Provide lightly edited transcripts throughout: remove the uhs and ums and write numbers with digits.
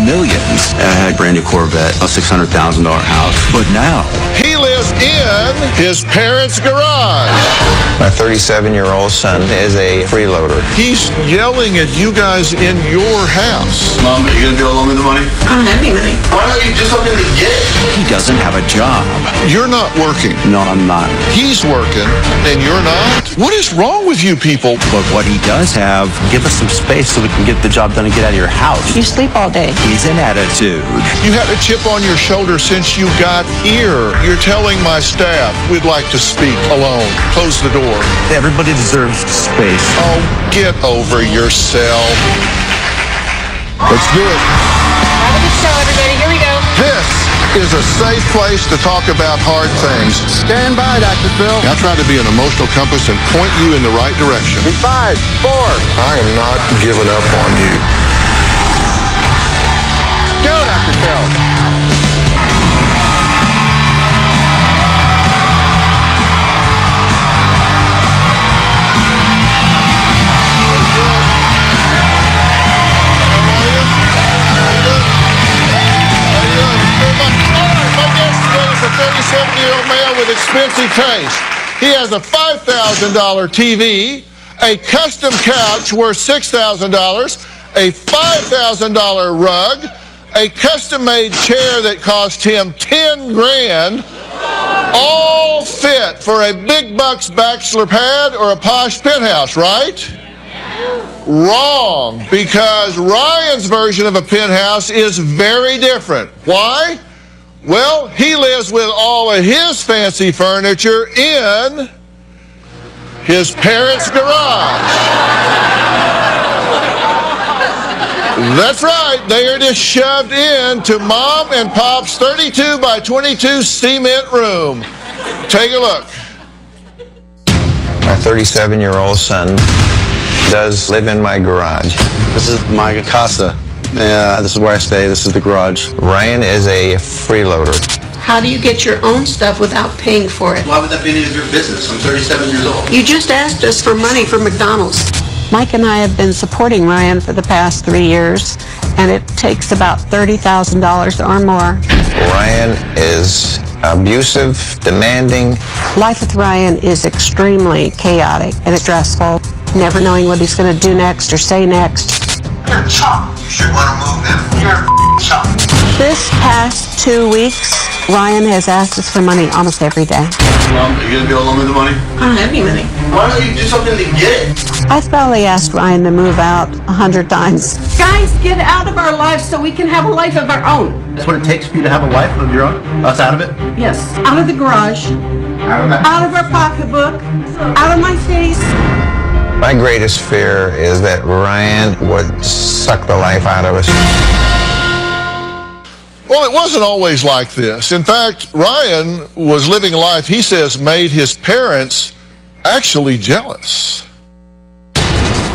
millions. I had a brand new Corvette, a $600,000 house. But now, he lives in his parents' garage. My 37-year-old son is a freeloader. He's yelling at you guys in your house. Mom, are you going to be able to loan me the money? I don't have any money. Why don't you do something to get it? he doesn't have a job. You're not working. No, I'm not. He's working, and you're not? What is wrong with you people? But what he does have, Give us some space so we can get the job done and get out of your house. You sleep all day. is an attitude. You had a chip on your shoulder since you got here. You're telling my staff we'd like to speak alone. Close the door. Everybody deserves space. Oh, get over yourself. Let's do it. Have a good show, everybody. Here we go. This is a safe place to talk about hard things. Stand by, Dr. Phil. I try to be an emotional compass and point you in the right direction. 5, 4. I am not giving up on you. Go, Dr. Phil. A 37-year-old man with expensive taste. He has a $5,000 TV, a custom couch worth $6,000, a $5,000 rug, a custom-made chair that cost him 10 grand, all fit for a big bucks bachelor pad or a posh penthouse, right? Wrong, because Ryan's version of a penthouse is very different. Why? Well, he lives with all of his fancy furniture in his parents' garage. That's right, they are just shoved into Mom and Pop's 32 by 22 cement room. Take a look. My 37-year-old son does live in my garage. This is my casa. Yeah, this is where I stay. This is the garage. Ryan is a freeloader. How do you get your own stuff without paying for it? Why would that be any of your business? I'm 37 years old. You just asked us for money for McDonald's. Mike and I have been supporting Ryan for the past 3 years, and it takes about $30,000 or more. Ryan is abusive, demanding. Life with Ryan is extremely chaotic and stressful, never knowing what he's going to do next or say next. You're a chump. You should want to move them. You're a chump. This past 2 weeks, Ryan has asked us for money almost every day. Mom, are you going to be able to loan me the money? I don't have any money. Why don't you do something to get it? I've probably asked Ryan to move out 100 times. Guys, get out of our lives so we can have a life of our own. That's what it takes for you to have a life of your own? Us out of it? Yes, out of the garage, out of our pocketbook, out of my face. My greatest fear is that Ryan would suck the life out of us. Well, it wasn't always like this. In fact, Ryan was living a life he says made his parents actually jealous.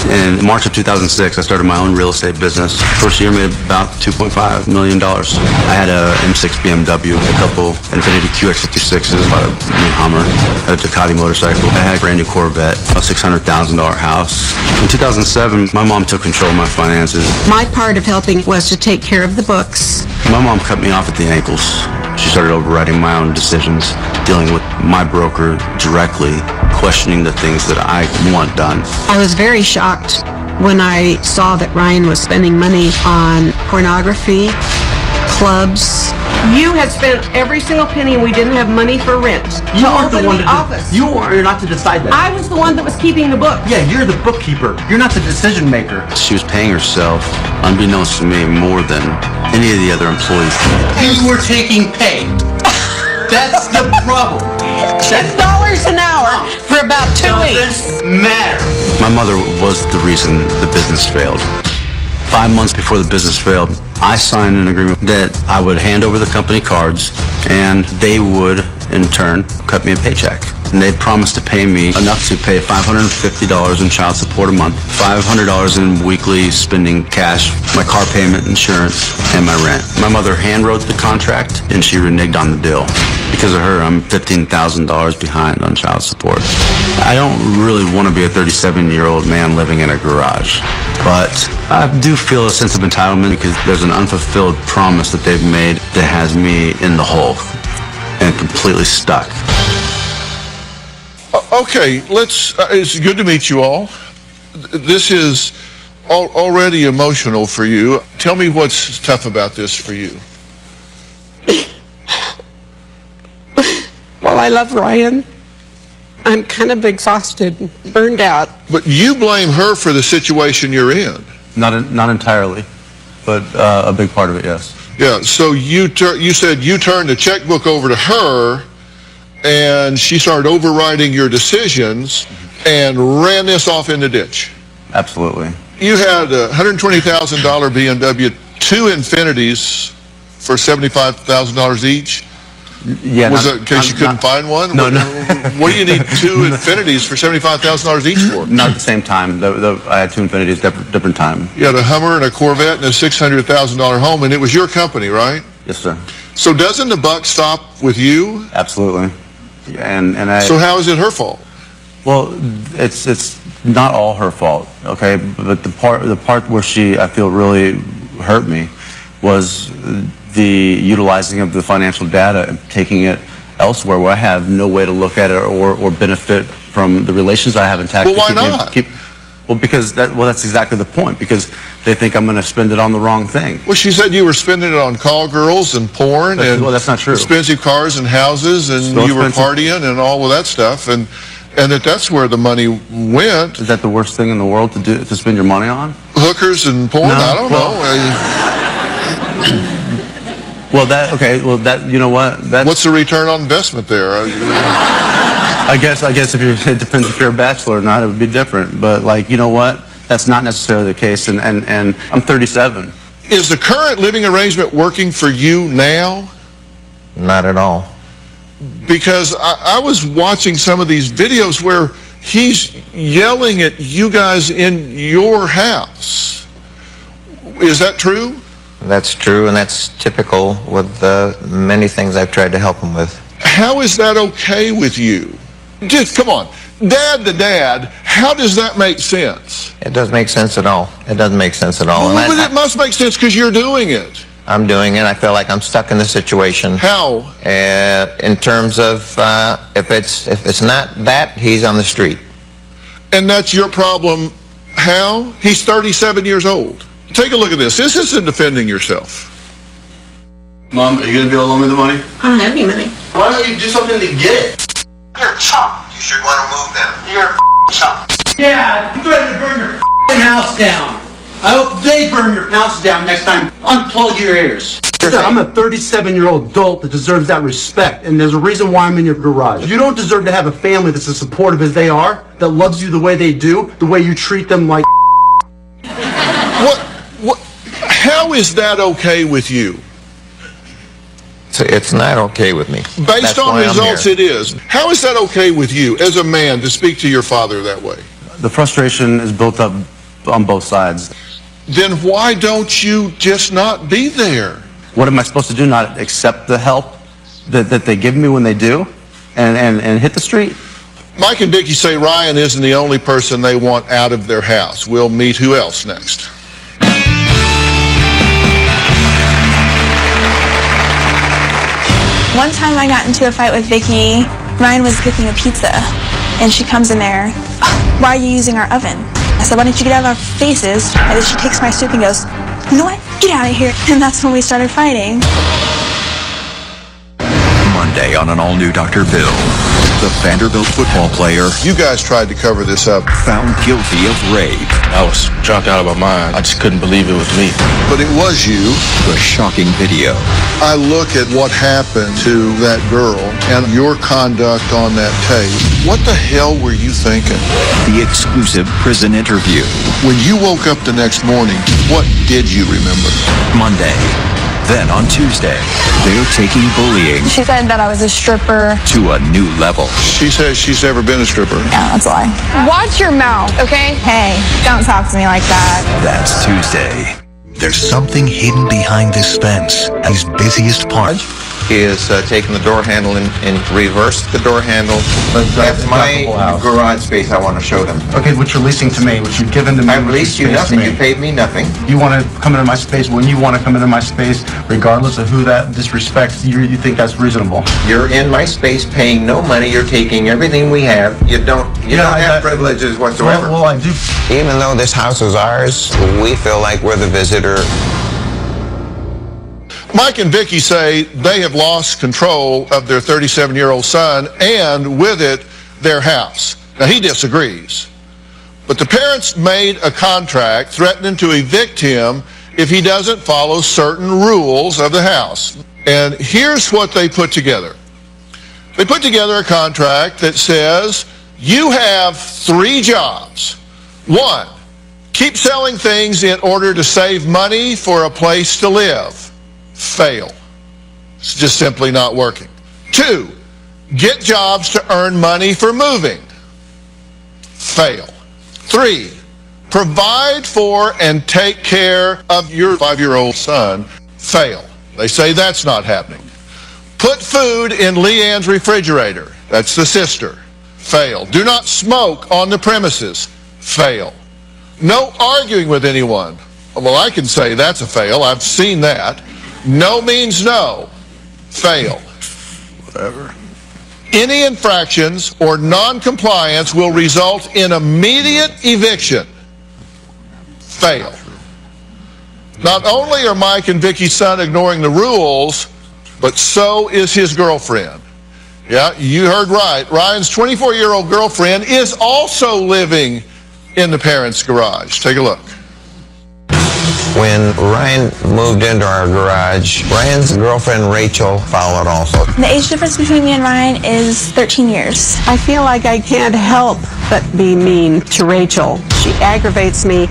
In March of 2006, I started my own real estate business. First year made about $2.5 million. I had a M6 BMW, a couple Infiniti QX56s, about a new Hummer, had a Ducati motorcycle. I had a brand new Corvette, a $600,000 house. In 2007, my mom took control of my finances. My part of helping was to take care of the books. My mom cut me off at the ankles. She started overriding my own decisions, dealing with my broker directly, questioning the things that I want done. I was very shocked when I saw that Ryan was spending money on pornography, clubs. You had spent every single penny and we didn't have money for rent. You aren't the one office. You're not to decide that. I was the one that was keeping the books. Yeah, you're the bookkeeper. You're not the decision maker. She was paying herself, unbeknownst to me, more than any of the other employees. You were taking pay. That's the problem. $6 an hour for about 2 weeks. Doesn't matter. My mother was the reason the business failed. 5 months before the business failed, I signed an agreement that I would hand over the company cards and they would, in turn, cut me a paycheck. and they promised to pay me enough to pay $550 in child support a month, $500 in weekly spending cash, my car payment, insurance, and my rent. My mother handwrote the contract, and she reneged on the deal. Because of her, I'm $15,000 behind on child support. I don't really want to be a 37-year-old man living in a garage, but I do feel a sense of entitlement because there's an unfulfilled promise that they've made that has me in the hole and completely stuck. Okay, it's good to meet you all. This is already emotional for you. Tell me what's tough about this for you. Well, I love Ryan. I'm kind of exhausted, burned out. But you blame her for the situation you're in. Not entirely, but a big part of it, yes. Yeah, so you said you turned the checkbook over to her, and she started overriding your decisions and ran this off in the ditch. Absolutely. You had a $120,000 BMW, two Infinities for $75,000 each. Yeah. Was that in case you couldn't find one? No. What do you need two Infinities for $75,000 each for? Not at the same time. I had two Infinities, different time. You had a Hummer and a Corvette and a $600,000 home, and it was your company, right? Yes, sir. So doesn't the buck stop with you? Absolutely. And So how is it her fault? Well, it's not all her fault, okay? But the part where I feel really hurt me was the utilizing of the financial data and taking it elsewhere where I have no way to look at it or benefit from the relations I have intact. Well, why not? Because that's exactly the point, because they think I'm going to spend it on the wrong thing. Well, she said you were spending it on call girls and porn that's not true. Expensive cars and houses, and So you were expensive. partying and all of that stuff, and that's where the money went. Is that the worst thing in the world to spend your money on? Hookers and porn? No, I don't know. You know what? What's the return on investment there? I guess it depends if you're a bachelor or not. It would be different. But you know what? That's not necessarily the case. And I'm 37. Is the current living arrangement working for you now? Not at all. Because I was watching some of these videos where he's yelling at you guys in your house. Is that true? That's true, and that's typical with many things I've tried to him with. How is that okay with you? Just come on. Dad to dad, how does that make sense? It doesn't make sense at all. It doesn't make sense at all. Well, but it must make sense because you're doing it. I'm doing it. I feel like I'm stuck in this situation. How? In terms of if it's not that, he's on the street. And that's your problem. How? He's 37 years old. Take a look at this. This isn't defending yourself. Mom, are you going to be able to loan me the money? I don't have any money. Why don't you do something to get it? You're a chump. You should want to move them. You're a chump. Yeah, I'm ready to burn your house down. I hope they burn your house down next time. Unplug your ears. I'm a 37-year-old adult that deserves that respect, and there's a reason why I'm in your garage. You don't deserve to have a family that's as supportive as they are, that loves you the way they do, the way you treat them like What? How is that okay with you? So it's not okay with me. Based That's on why I'm results, here. it is. How is that okay with you as a man to speak to your father that way? The frustration is built up on both sides. Then why don't you just not be there? What am I supposed to do? Not accept the help that they give me when they do and hit the street? Mike and Dickie say Ryan isn't the only person they want out of their house. We'll meet who else next. One time I got into a fight with Vicky. Ryan was cooking a pizza, and she comes in there, "Why are you using our oven?" I said, "Why don't you get out of our faces?" And then she takes my soup and goes, "You know what? Get out of here." And that's when we started fighting. Monday on an all-new Dr. Bill. The Vanderbilt football player You guys tried to cover this up, found guilty of rape. I was drunk out of my mind. I just couldn't believe it was me. but it was you. The shocking video. I look at what happened to that girl and your conduct on that tape. What the hell were you thinking? The exclusive prison interview. When you woke up the next morning, what did you remember? Monday, Then on Tuesday, they're taking bullying She said that I was a stripper. to a new level. She says she's never been a stripper. Yeah, that's a lie. Watch your mouth, okay? Hey, don't talk to me like that. That's Tuesday. There's something hidden behind this fence. His busiest part. He is taking the door handle and reverse the door handle. That's my garage space I want to show them. Okay, which you're leasing to me, which you've given to me. I've leased you nothing. You paid me nothing. You want to come into my space when you want to come into my space, regardless of who that disrespects. You think that's reasonable? You're in my space paying no money. You're taking everything we have. You don't have privileges whatsoever. Well, I do. Even though this house is ours, we feel like we're the visitor. Mike and Vicky say they have lost control of their 37-year-old son and with it, their house. Now, he disagrees. But the parents made a contract threatening to evict him if he doesn't follow certain rules of the house. And here's what they put together. They put together a contract that says you have 3 jobs. 1, keep selling things in order to save money for a place to live. Fail. It's just simply not working. 2, get jobs to earn money for moving. Fail. 3, provide for and take care of your 5-year-old son. Fail. They say that's not happening. Put food in Leanne's refrigerator. That's the sister. Fail. Do not smoke on the premises. Fail. No arguing with anyone. Well, I can say that's a fail. I've seen that. No means no. Fail. Whatever. Any infractions or non-compliance will result in immediate eviction. Fail. Not only are Mike and Vicky's son ignoring the rules, but so is his girlfriend. Yeah, you heard right. Ryan's 24-year-old girlfriend is also living in the parents' garage. Take a look. When Ryan moved into our garage, Ryan's girlfriend Rachel followed also. The age difference between me and Ryan is 13 years. I feel like I can't help but be mean to Rachel. She aggravates me.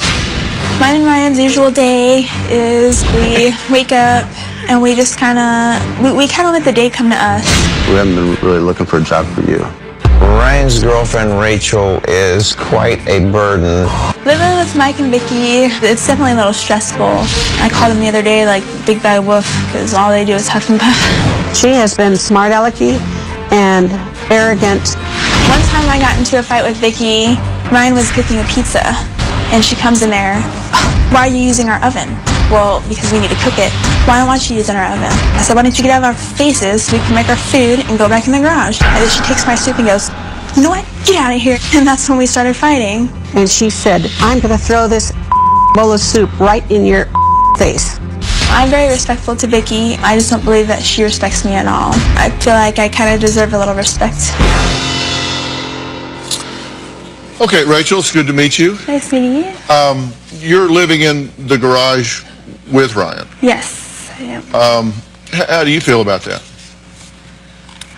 Mine and Ryan's usual day is we wake up and we just kind of, we kind of let the day come to us. We haven't been really looking for a job for you. Ryan's girlfriend Rachel is quite a burden. Living with Mike and Vicky, it's definitely a little stressful. I called them the other day like Big Bad Wolf because all they do is huff and puff. She has been smart-alecky and arrogant. One time I got into a fight with Vicky. Ryan was cooking a pizza and she comes in there, why are you using our oven? Well, because we need to cook it. Why don't you use in our oven? I said, why don't you get out of our faces so we can make our food and go back in the garage? And then she takes my soup and goes, you know what? Get out of here. And that's when we started fighting. And she said, I'm going to throw this bowl of soup right in your face. I'm very respectful to Vicky. I just don't believe that she respects me at all. I feel like I kind of deserve a little respect. Okay, Rachel, it's good to meet you. Nice meeting you. You're living in the garage with Ryan. Yes, I am. How do you feel about that?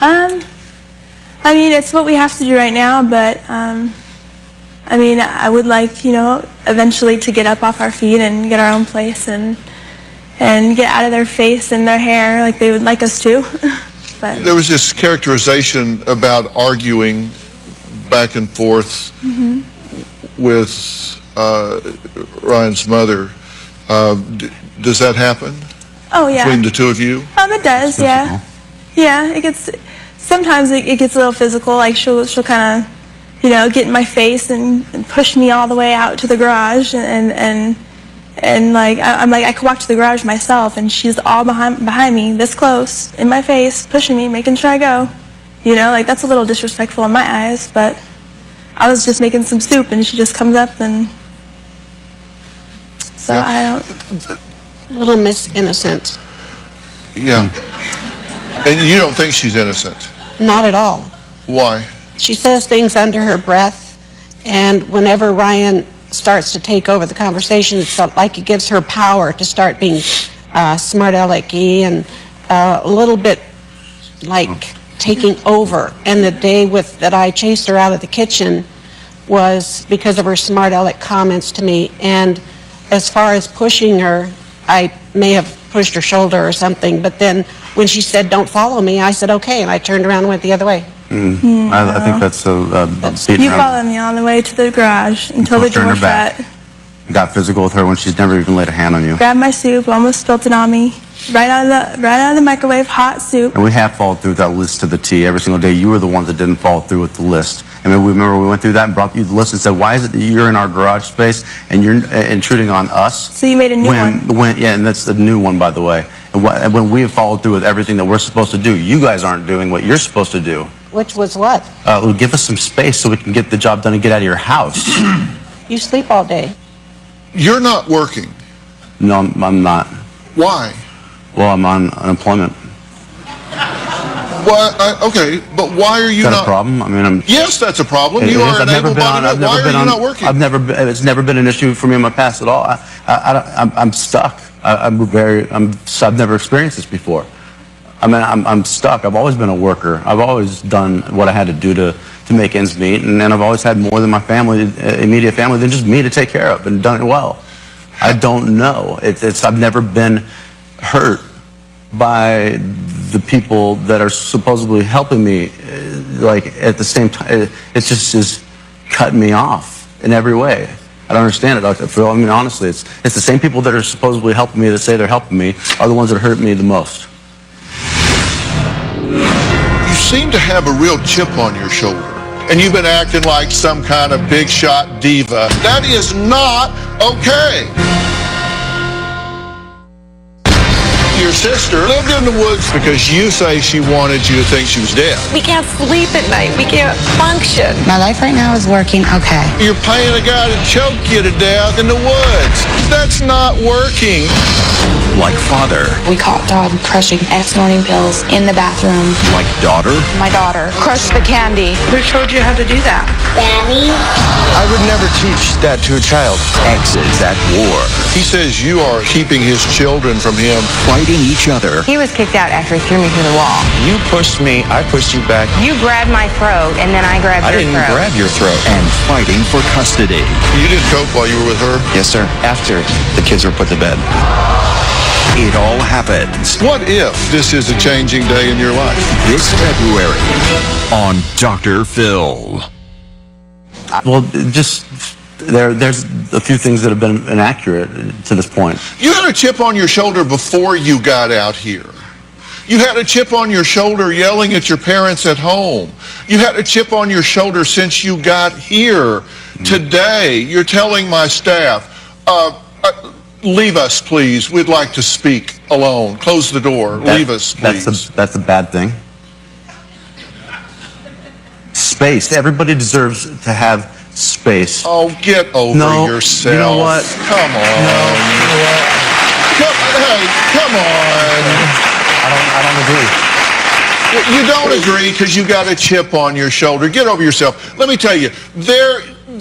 I mean, it's what we have to do right now, but, I mean, I would like, you know, eventually to get up off our feet and get our own place and get out of their face and their hair like they would like us to. But there was this characterization about arguing back and forth with Ryan's mother. Does that happen? Oh, yeah. Between the two of you? It does, yeah. Yeah, it gets, sometimes it gets a little physical, like she'll kind of, you know, get in my face and push me all the way out to the garage and like, I'm like, I could walk to the garage myself and she's all behind me, this close, in my face, pushing me, making sure I go. You know, like that's a little disrespectful in my eyes, but I was just making some soup and she just comes up and so yeah. I don't. Little Miss Innocent. Yeah. And you don't think she's innocent? Not at all. Why? She says things under her breath, and whenever Ryan starts to take over the conversation, it's like it gives her power to start being smart-alecky and a little bit like taking over. And the day that I chased her out of the kitchen was because of her smart-aleck comments to me. And as far as pushing her, I may have pushed her shoulder or something. But then when she said, "Don't follow me," I said, "Okay," and I turned around and went the other way. I think that's beating You her. followed me all the way to the garage until the Pushed her in door her back. shut. Got physical with her when she's never even laid a hand on you. Grabbed my soup, almost spilled it on me. Right out of the microwave, hot soup. And we have followed through with that list to the T every single day. You were the ones that didn't follow through with the list. And then we remember we went through that and brought you the list and said, why is it that you're in our garage space and you're intruding on us? So you made a new one. Yeah, and that's the new one, by the way. And when we have followed through with everything that we're supposed to do, you guys aren't doing what you're supposed to do. Which was what? Give us some space so we can get the job done and get out of your house. You sleep all day. You're not working. No, I'm not. Why? Well, I'm on unemployment. Okay, but why are you Is that not? a problem? I mean, Yes, that's a problem. It You is. are I've an never been on. able-bodied. Why are you not working? It's never been an issue for me in my past at all. I'm stuck. I've never experienced this before. I mean, I'm stuck. I've always been a worker. I've always done what I had to do to make ends meet, and I've always had more than my family, immediate family, than just me to take care of, and done it well. I don't know. I've never been hurt by the people that are supposedly helping me, like at the same time. It just is cutting me off in every way. I don't understand it, Dr. Phil. I mean, honestly, it's the same people that are supposedly helping me, that say they're helping me, are the ones that hurt me the most. You seem to have a real chip on your shoulder, and you've been acting like some kind of big shot diva. That is not okay. Your sister lived in the woods because you say she wanted you to think she was dead. We can't sleep at night. We can't function. My life right now is working okay. You're paying a guy to choke you to death in the woods. That's not working. Like father. We caught Todd crushing ex-morning pills in the bathroom. Like daughter. My daughter crushed the candy. Who told you how to do that? Daddy? I would never teach that to a child. Exes at war. He says you are keeping his children from him. Fighting each other. He was kicked out after he threw me through the wall. You pushed me, I pushed you back. You grabbed my throat, and then I grabbed I your didn't throat. grab your throat. And fighting for custody. You did coke while you were with her? Yes, sir. After the kids were put to bed. It all happens What if this is a changing day in your life? this February on Dr. Phil. Well, just there's a few things that have been inaccurate to this point. You had a chip on your shoulder before you got out here. You had a chip on your shoulder yelling at your parents at home. You had a chip on your shoulder since you got here. Today, you're telling my staff, leave us, please. We'd like to speak alone. Close the door. Leave us, please. That's a bad thing. Space. Everybody deserves to have space. Oh, get over yourself. You know what? Come on. Come on. I don't agree. You don't agree because you got a chip on your shoulder. Get over yourself. Let me tell you,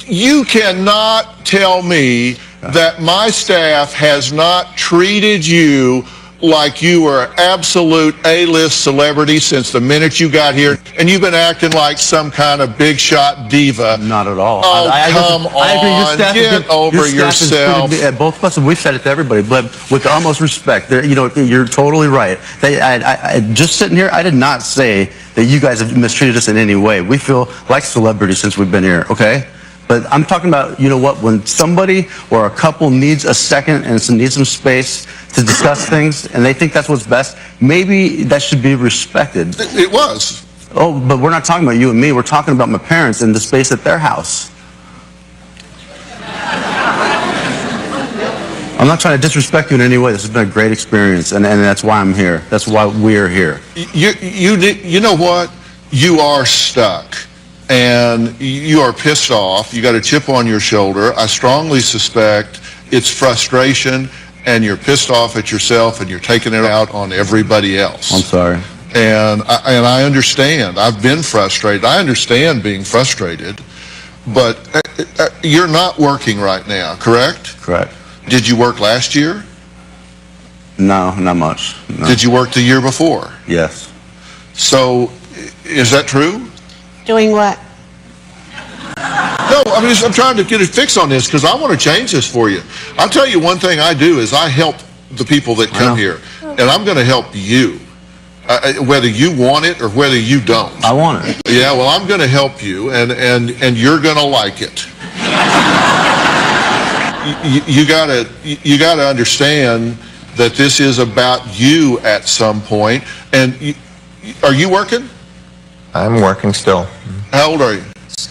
you cannot tell me that my staff has not treated you like you were an absolute A-list celebrity since the minute you got here, and you've been acting like some kind of big shot diva. Not at all. Oh, come on. I agree. Your staff Get over yourself. Both of us, and we've said it to everybody, but with the utmost respect, you're totally right. I just sitting here, I did not say that you guys have mistreated us in any way. We feel like celebrities since we've been here, okay? But I'm talking about, you know what, when somebody or a couple needs a second and needs some space to discuss things, and they think that's what's best, maybe that should be respected. It was. Oh, but we're not talking about you and me. We're talking about my parents and the space at their house. I'm not trying to disrespect you in any way. This has been a great experience, and that's why I'm here. That's why we're here. You know what? You are stuck. And you are pissed off. You got a chip on your shoulder. I strongly suspect it's frustration, and you're pissed off at yourself, and you're taking it out on everybody else. I'm sorry. And I understand. I've been frustrated. I understand being frustrated, but you're not working right now, correct? Correct. Did you work last year? No, not much. No. Did you work the year before? Yes. So, is that true? Doing what? No, I'm trying to get a fix on this because I want to change this for you. I'll tell you one thing I do is I help the people that come here, and I'm going to help you, whether you want it or whether you don't. I want it. Yeah, well, I'm going to help you, and you're going to like it. You gotta understand that this is about you at some point. And are you working? I'm working still. How old are you?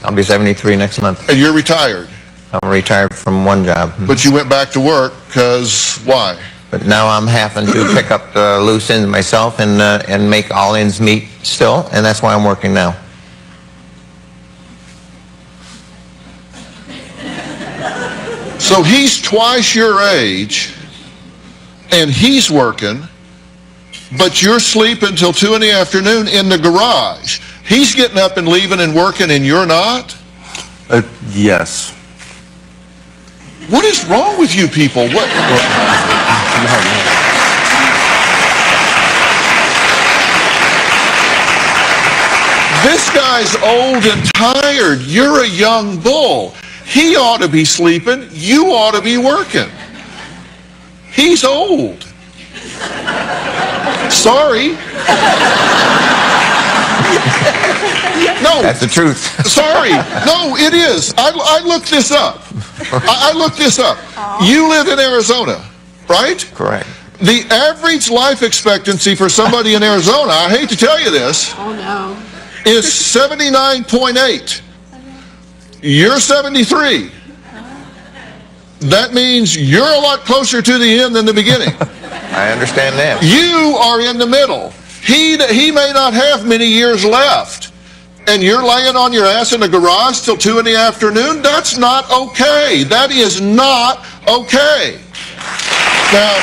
I'll be 73 next month. And you're retired? I'm retired from one job. But you went back to work because why? But now I'm having to pick up the loose ends myself and make all ends meet still, and that's why I'm working now. So he's twice your age, and he's working, but you're sleeping till 2 in the afternoon in the garage. He's getting up and leaving and working, and you're not? Yes. What is wrong with you people? What? This guy's old and tired. You're a young bull. He ought to be sleeping. You ought to be working. He's old. Sorry. No. That's the truth. Sorry. No, it is. I looked this up. I looked this up. You live in Arizona, right? Correct. The average life expectancy for somebody in Arizona, I hate to tell you this, is 79.8. You're 73. That means you're a lot closer to the end than the beginning. I understand that. You are in the middle. He may not have many years left. And you're laying on your ass in the garage till 2 in the afternoon? That's not okay. That is not okay. Now,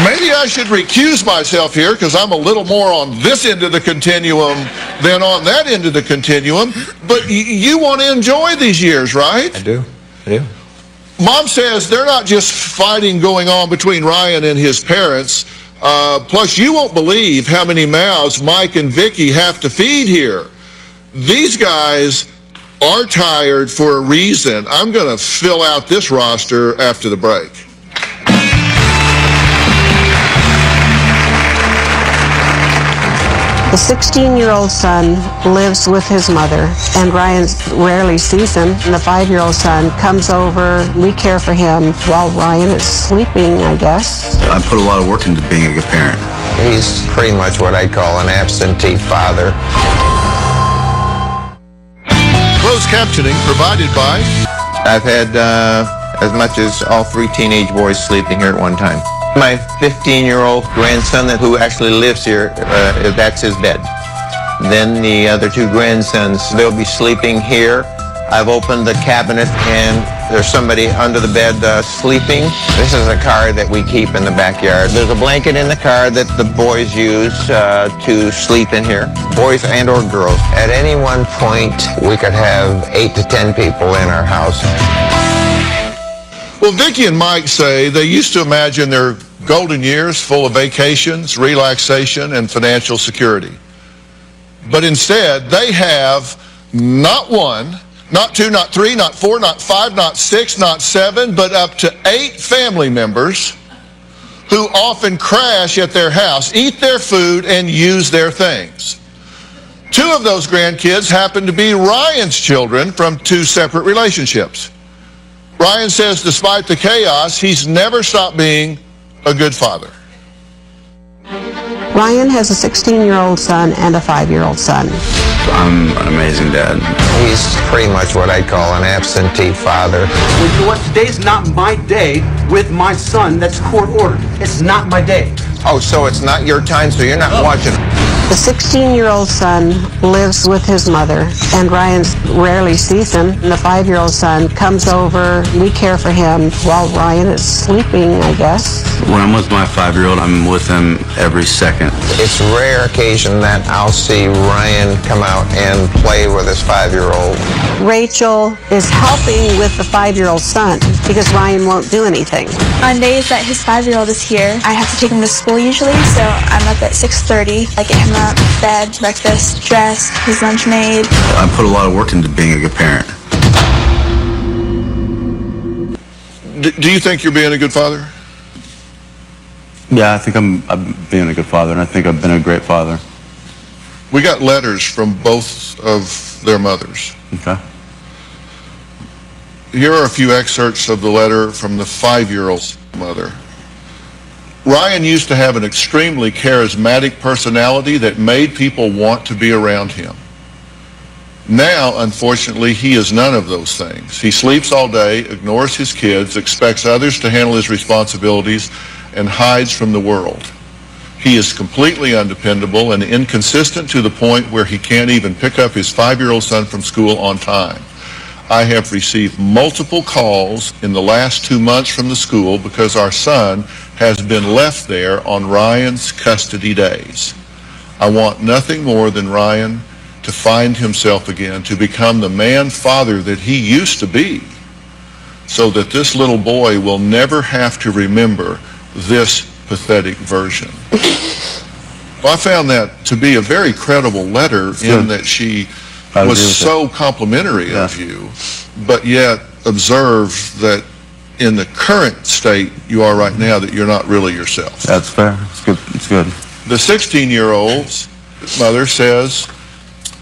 maybe I should recuse myself here because I'm a little more on this end of the continuum than on that end of the continuum. But you want to enjoy these years, right? I do. Mom says they're not just fighting going on between Ryan and his parents. Plus, you won't believe how many mouths Mike and Vicky have to feed here. These guys are tired for a reason. I'm going to fill out this roster after the break. The 16-year-old son lives with his mother, and Ryan rarely sees him. And the 5-year-old son comes over. We care for him while Ryan is sleeping, I guess. I put a lot of work into being a good parent. He's pretty much what I call an absentee father. Closed captioning provided by... I've had as much as all 3 teenage boys sleeping here at one time. My 15-year-old grandson who actually lives here, that's his bed. Then the other 2 grandsons, they'll be sleeping here. I've opened the cabinet and there's somebody under the bed sleeping. This is a car that we keep in the backyard. There's a blanket in the car that the boys use to sleep in here, boys and or girls. At any one point, we could have 8 to 10 people in our house. Well, Vicky and Mike say they used to imagine their golden years full of vacations, relaxation, and financial security. But instead, they have not 1, not 2, not 3, not 4, not 5, not 6, not 7, but up to 8 family members who often crash at their house, eat their food, and use their things. 2 of those grandkids happen to be Ryan's children from 2 separate relationships. Ryan says despite the chaos, he's never stopped being a good father. Ryan has a 16-year-old son and a 5-year-old son. I'm an amazing dad. He's pretty much what I call an absentee father. Well, you know what? Today's not my day with my son. That's court ordered. It's not my day. Oh, so it's not your time, so you're not watching. The 16-year-old son lives with his mother, and Ryan rarely sees him. And the 5-year-old son comes over. We care for him while Ryan is sleeping, I guess. When I'm with my 5-year-old, I'm with him every second. It's a rare occasion that I'll see Ryan come out and play with his 5-year-old. Rachel is helping with the 5-year-old son because Ryan won't do anything. On days that his 5-year-old is here, I have to take him to school usually, so I'm up at 6:30. I get him up, bed, breakfast, dressed, his lunch made. I put a lot of work into being a good parent. Do you think you're being a good father? Yeah, I think I'm being a good father, and I think I've been a great father. We got letters from both of their mothers. Okay. Here are a few excerpts of the letter from the 5-year-old's mother. Ryan used to have an extremely charismatic personality that made people want to be around him. Now, unfortunately, he is none of those things. He sleeps all day, ignores his kids, expects others to handle his responsibilities, and hides from the world. He is completely undependable and inconsistent to the point where he can't even pick up his 5-year-old son from school on time. I have received multiple calls in the last 2 months from the school because our son has been left there on Ryan's custody days. I want nothing more than Ryan to find himself again, to become the man father that he used to be, so that this little boy will never have to remember this pathetic version. Well, I found that to be a very credible letter in that she was so complimentary of you, but yet observed that in the current state you are right now, that you're not really yourself. That's fair. It's good. It's good. The 16-year-old's mother says,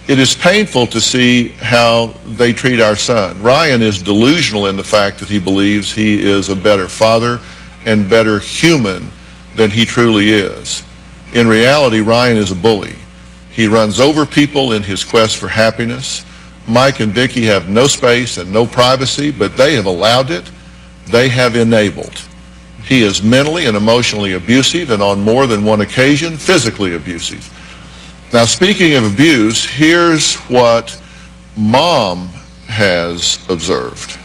it is painful to see how they treat our son. Ryan is delusional in the fact that he believes he is a better father and better human than he truly is. In reality, Ryan is a bully. He runs over people in his quest for happiness. Mike and Vicky have no space and no privacy, but they have allowed it. They have enabled. He is mentally and emotionally abusive, and on more than one occasion, physically abusive. Now, speaking of abuse, here's what Mom has observed.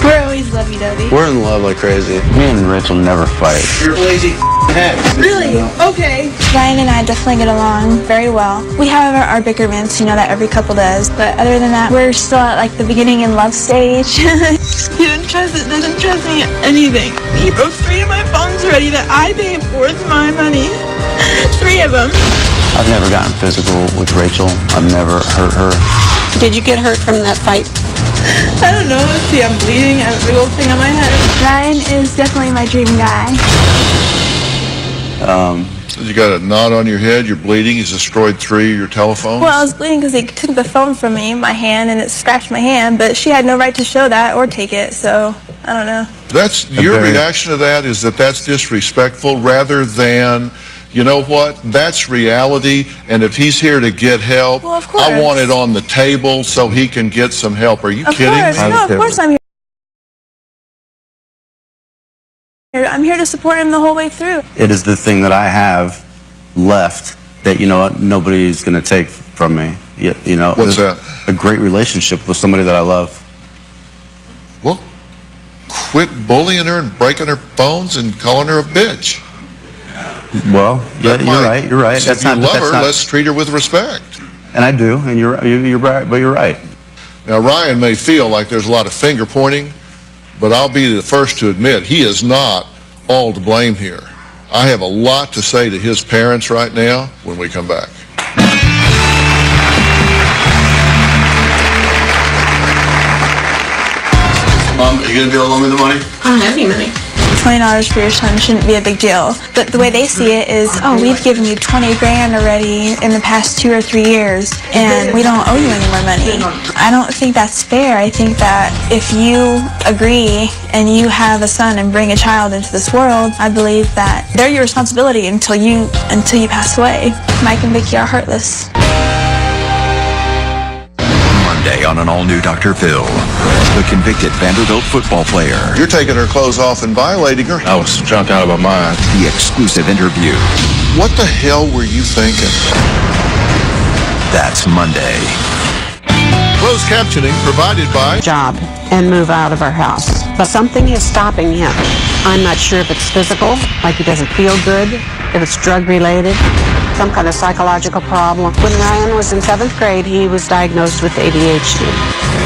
We're always lovey-dovey. We're in love like crazy. Me and Rachel never fight. You're a lazy head. Really? Okay. Ryan and I definitely get along very well. We have our bickerments, you know, that every couple does. But other than that, we're still at like the beginning in love stage. He doesn't trust me anything. He broke 3 of my phones already that I paid for with my money. 3 of them. I've never gotten physical with Rachel. I've never hurt her. Did you get hurt from that fight? I don't know. See, I'm bleeding. I have a big old thing on my head. Ryan is definitely my dream guy. You got a knot on your head, you're bleeding, he's destroyed 3 of your telephones? Well, I was bleeding because he took the phone from me, my hand, and it scratched my hand, but she had no right to show that or take it, so I don't know. That's your reaction to that, is that that's disrespectful rather than, you know what, that's reality, and if he's here to get help, well, of course. I want it on the table so he can get some help. Are you kidding me? No, of course I'm here. I'm here to support him the whole way through. It is the thing that I have left that, you know what, nobody's going to take from me. You know, what's that? A great relationship with somebody that I love. Well, quit bullying her and breaking her bones and calling her a bitch. Well, yeah, you're right. You're right. So if you love her, let's treat her with respect. And I do, and you're right, but you're right. Now, Ryan may feel like there's a lot of finger pointing, but I'll be the first to admit he is not all to blame here. I have a lot to say to his parents right now when we come back. Mom, are you going to be able to loan me the money? I don't have any money. $20 for your son shouldn't be a big deal. But the way they see it is, oh, we've given you 20 grand already in the past 2 or 3 years, and we don't owe you any more money. I don't think that's fair. I think that if you agree and you have a son and bring a child into this world, I believe that they're your responsibility until you pass away. Mike and Vicky are heartless. Monday on an all-new Dr. Phil, the convicted Vanderbilt football player. You're taking her clothes off and violating her. I was drunk out of my mind. The exclusive interview. What the hell were you thinking? That's Monday. Closed captioning provided by Job and move out of our house. But something is stopping him. I'm not sure if it's physical, like he doesn't feel good, if it's drug-related, some kind of psychological problem. When Ryan was in 7th grade, he was diagnosed with ADHD.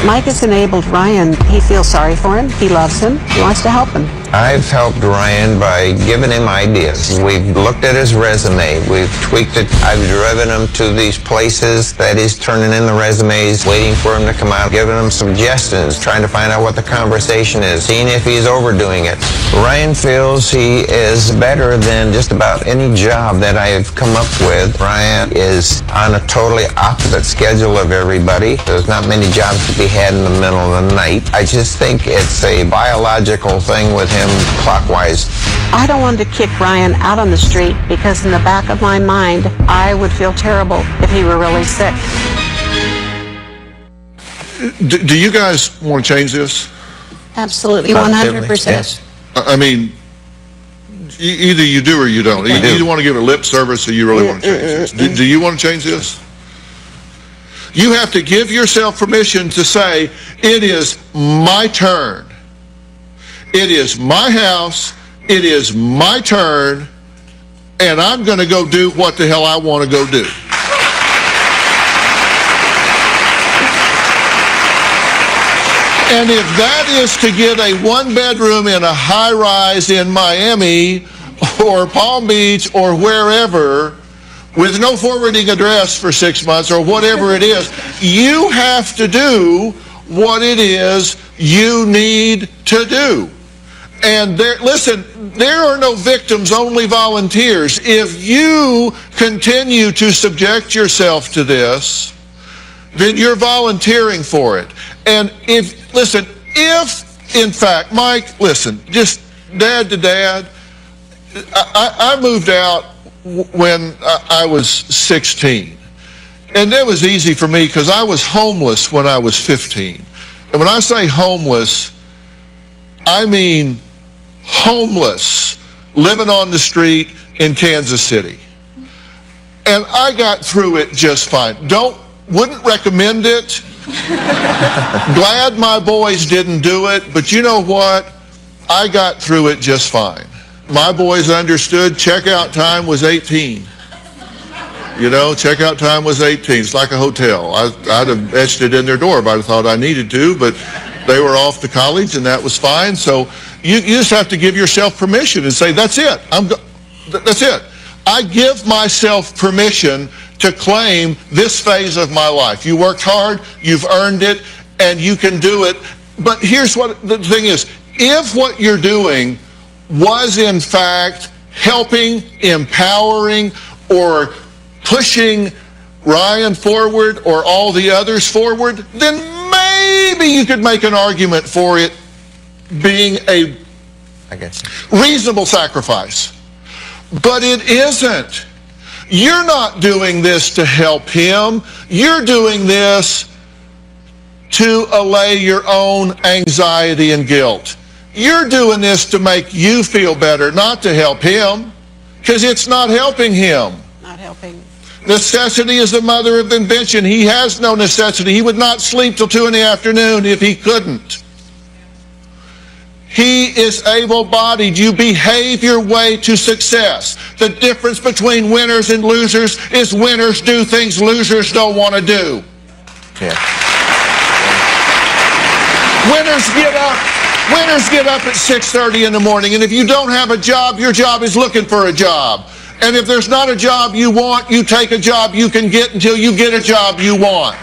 Mike has enabled Ryan. He feels sorry for him. He loves him. He wants to help him. I've helped Ryan by giving him ideas. We've looked at his resume. We've tweaked it. I've driven him to these places that he's turning in the resumes, waiting for him to come out, giving him suggestions, trying to find out what the conversation is, seeing if he's overdoing it. Ryan feels he is better than just about any job that I have come up with. Ryan is on a totally opposite schedule of everybody. There's not many jobs to be had in the middle of the night. I just think it's a biological thing with him clockwise. I don't want to kick Ryan out on the street because in the back of my mind, I would feel terrible if he were really sick. Do you guys want to change this? Absolutely, 100%. Yes. I mean, either you do or you don't. You either want to give it lip service or you really want to change this. Do you want to change this? You have to give yourself permission to say, it is my turn. It is my house. It is my turn. And I'm going to go do what the hell I want to go do. And if that is to get a one-bedroom in a high-rise in Miami or Palm Beach or wherever with no forwarding address for 6 months or whatever it is, you have to do what it is you need to do. And listen, there are no victims, only volunteers. If you continue to subject yourself to this, then you're volunteering for it. And if in fact, Mike, listen, just dad to dad, I moved out when I was 16. And that was easy for me because I was homeless when I was 15. And when I say homeless, I mean homeless, living on the street in Kansas City. And I got through it just fine. Wouldn't recommend it. Glad my boys didn't do it, but you know what? I got through it just fine. My boys understood checkout time was 18. You know, checkout time was 18. It's like a hotel. I'd have etched it in their door if I'd have thought I needed to, but they were off to college and that was fine. So you just have to give yourself permission and say, that's it. That's it. I give myself permission to claim this phase of my life. You worked hard, you've earned it, and you can do it. But here's what the thing is. If what you're doing was in fact helping, empowering, or pushing Ryan forward or all the others forward, then maybe you could make an argument for it being a reasonable sacrifice. But it isn't. You're not doing this to help him. You're doing this to allay your own anxiety and guilt. You're doing this to make you feel better, not to help him, because it's not helping him. Not helping. Necessity is the mother of invention. He has no necessity. He would not sleep till 2 in the afternoon if he couldn't. He is able-bodied. You behave your way to success. The difference between winners and losers is winners do things losers don't want to do. Yeah. Winners get up at 6:30 in the morning, and if you don't have a job, your job is looking for a job. And if there's not a job you want, you take a job you can get until you get a job you want.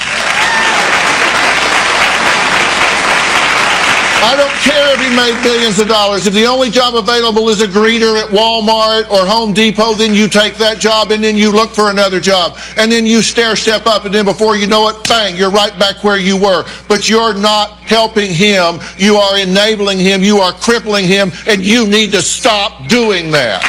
I don't care if he made millions of dollars. If the only job available is a greeter at Walmart or Home Depot, then you take that job and then you look for another job. And then you step up, and then before you know it, bang, you're right back where you were. But you're not helping him. You are enabling him. You are crippling him, and you need to stop doing that.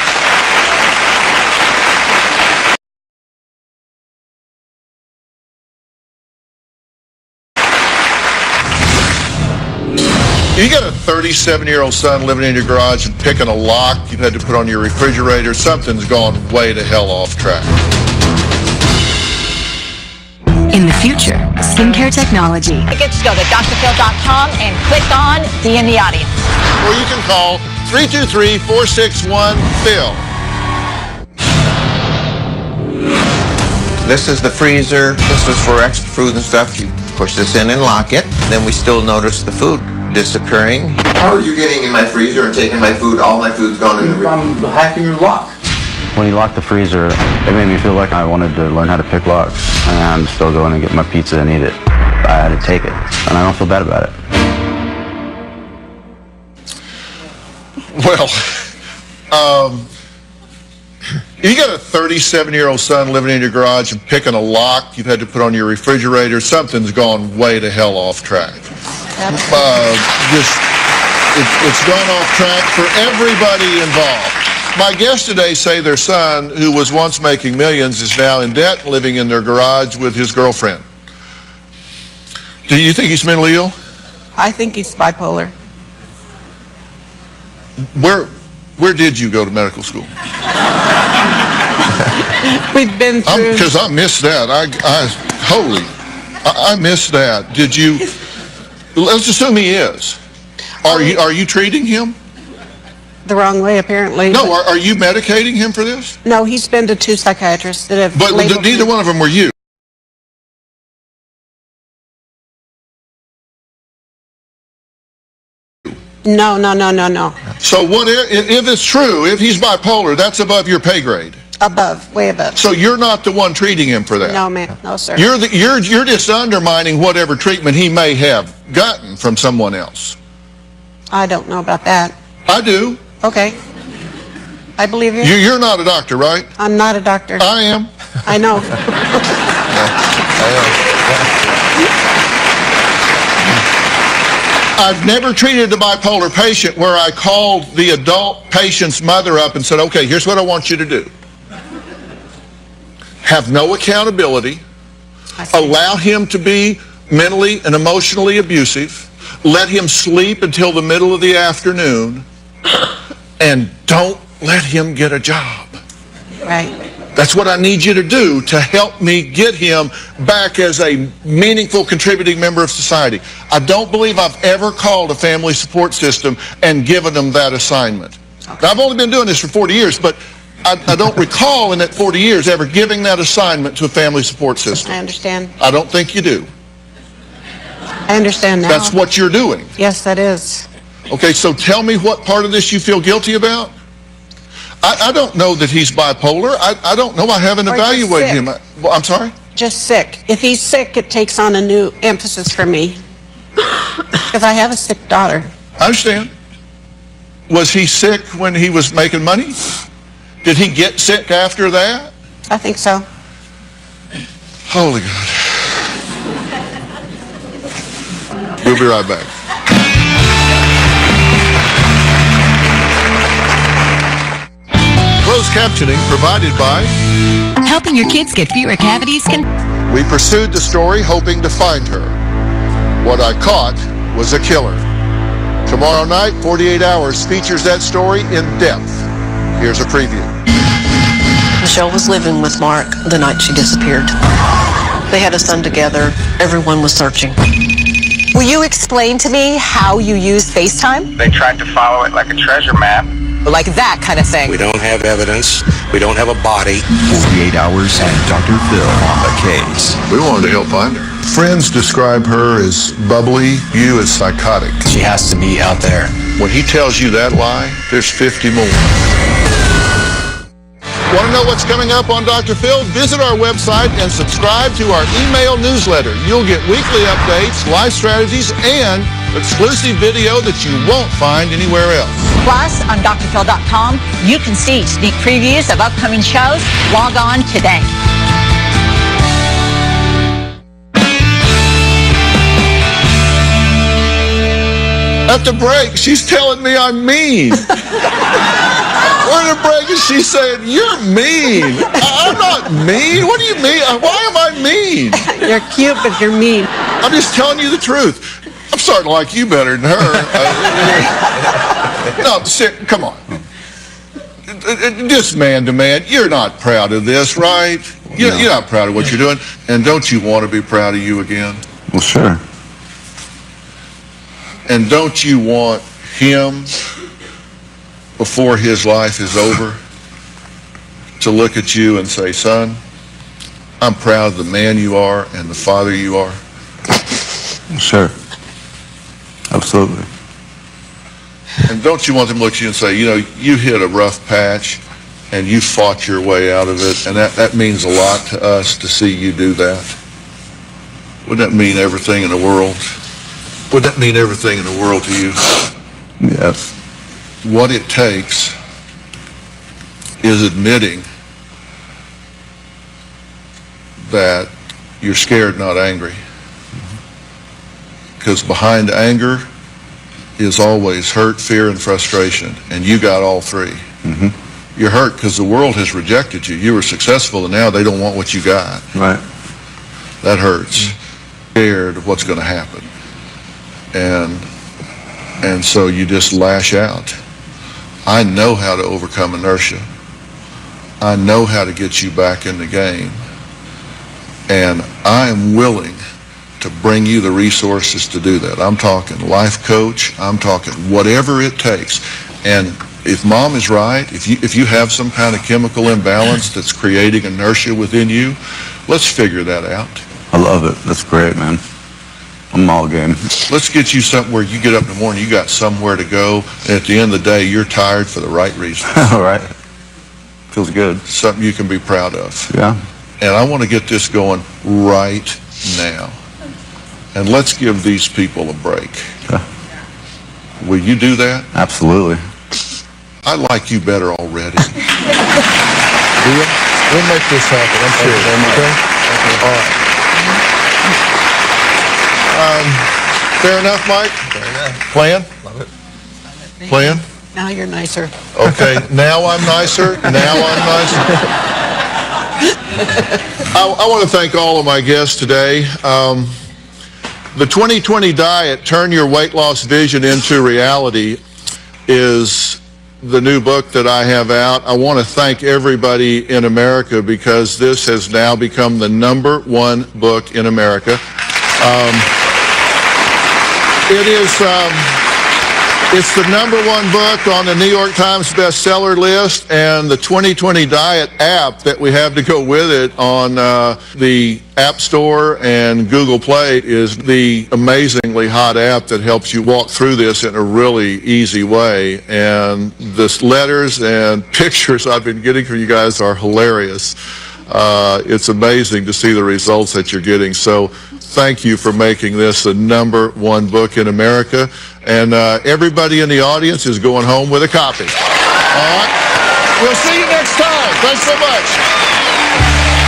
You got a 37-year-old son living in your garage and picking a lock you've had to put on your refrigerator. Something's gone way to hell off track. In the future, skincare technology. Tickets, go to drphil.com and click on Be in the Audience. Or you can call 323-461-PHIL. This is the freezer. This is for extra food and stuff. You push this in and lock it. Then we still notice the food disappearing. How are you getting in my freezer and taking my food? All my food's gone in the freezer. I'm hacking your lock. When he locked the freezer, it made me feel like I wanted to learn how to pick locks. And I'm still going to get my pizza and eat it. I had to take it, and I don't feel bad about it. Well, you got a 37-year-old son living in your garage and picking a lock you've had to put on your refrigerator. Something's gone way to hell off track. It's gone off track for everybody involved. My guests today say their son, who was once making millions, is now in debt, living in their garage with his girlfriend. Do you think he's mentally ill? I think he's bipolar. Where did you go to medical school? We've been through... Because I missed that. I missed that. Did you... Let's assume he is. Are you treating him? The wrong way, apparently. No, are you medicating him for this? No, he's been to 2 psychiatrists that have... But neither one of them were you. No. So if it's true, if he's bipolar, that's above your pay grade? Above, way above. So you're not the one treating him for that? No, ma'am. No, sir. You're just undermining whatever treatment he may have gotten from someone else. I don't know about that. I do. Okay. I believe you. You're not a doctor, right? I'm not a doctor. I am. I know. I've never treated a bipolar patient where I called the adult patient's mother up and said, okay, here's what I want you to do. Have no accountability. Allow him to be mentally and emotionally abusive. Let him sleep until the middle of the afternoon. And don't let him get a job. Right. That's what I need you to do to help me get him back as a meaningful, contributing member of society. I don't believe I've ever called a family support system and given them that assignment. Okay. Now, I've only been doing this for 40 years, but I don't recall in that 40 years ever giving that assignment to a family support system. I understand. I don't think you do. I understand now. That's what you're doing. Yes, that is. Okay, so tell me what part of this you feel guilty about. I don't know that he's bipolar. I don't know. I haven't evaluated him. I'm sorry? Just sick. If he's sick, it takes on a new emphasis for me. Because I have a sick daughter. I understand. Was he sick when he was making money? Did he get sick after that? I think so. Holy God. We'll be right back. Closed captioning provided by... Helping your kids get fewer cavities can... We pursued the story hoping to find her. What I caught was a killer. Tomorrow night, 48 Hours features that story in depth. Here's a preview. Michelle was living with Mark the night she disappeared. They had a son together. Everyone was searching. Will you explain to me how you use FaceTime? They tried to follow it like a treasure map. Like that kind of thing. We don't have evidence. We don't have a body. 48 Hours and Dr. Phil on the case. We wanted to help find her. Friends describe her as bubbly, you as psychotic. She has to be out there. When he tells you that lie, there's 50 more. Want to know what's coming up on Dr. Phil? Visit our website and subscribe to our email newsletter. You'll get weekly updates, life strategies, and exclusive video that you won't find anywhere else. Plus, on drphil.com, you can see sneak previews of upcoming shows. Log on today. At the break, she's telling me I'm mean. We're in a break and she's saying, you're mean. I'm not mean. What do you mean? Why am I mean? You're cute, but you're mean. I'm just telling you the truth. I'm starting to like you better than her. No, come on. Just man to man, you're not proud of this, right? You're not proud of what you're doing. And don't you want to be proud of you again? Well, sure. And don't you want him, before his life is over, to look at you and say, son, I'm proud of the man you are and the father you are? Sure. Absolutely. And don't you want them to look at you and say, you know, you hit a rough patch and you fought your way out of it, and that means a lot to us to see you do that. Wouldn't that mean everything in the world? Would that mean everything in the world to you? Yes. What it takes is admitting that you're scared, not angry. Because behind anger is always hurt, fear, and frustration, and you got all three. You're hurt because the world has rejected you. You were successful, and now they don't want what you got. Right. That hurts. Scared of what's going to happen. And so you just lash out. I know how to overcome inertia. I know how to get you back in the game. And I am willing to bring you the resources to do that. I'm talking life coach. I'm talking whatever it takes. And if Mom is right, if you have some kind of chemical imbalance that's creating inertia within you, let's figure that out. I love it. That's great, man. I'm all game. Let's get you something where you get up in the morning, you got somewhere to go, and at the end of the day, you're tired for the right reason. All right. Feels good. Something you can be proud of. Yeah. And I want to get this going right now. And let's give these people a break. Okay. Will you do that? Absolutely. I like you better already. We'll make this happen, I'm sure. Okay? All right. Fair enough, Mike? Fair enough. Plan? Love it. Plan? Now you're nicer. Okay, now I'm nicer. Now I'm nicer. I want to thank all of my guests today. The 2020 Diet, Turn Your Weight Loss Vision into Reality, is the new book that I have out. I want to thank everybody in America because this has now become the #1 book in America. It's the #1 book on the New York Times bestseller list, and the 2020 Diet app that we have to go with it on the App Store and Google Play is the amazingly hot app that helps you walk through this in a really easy way. And the letters and pictures I've been getting from you guys are hilarious. It's amazing to see the results that you're getting. So thank you for making this the #1 book in America. And everybody in the audience is going home with a copy. All right? We'll see you next time. Thanks so much.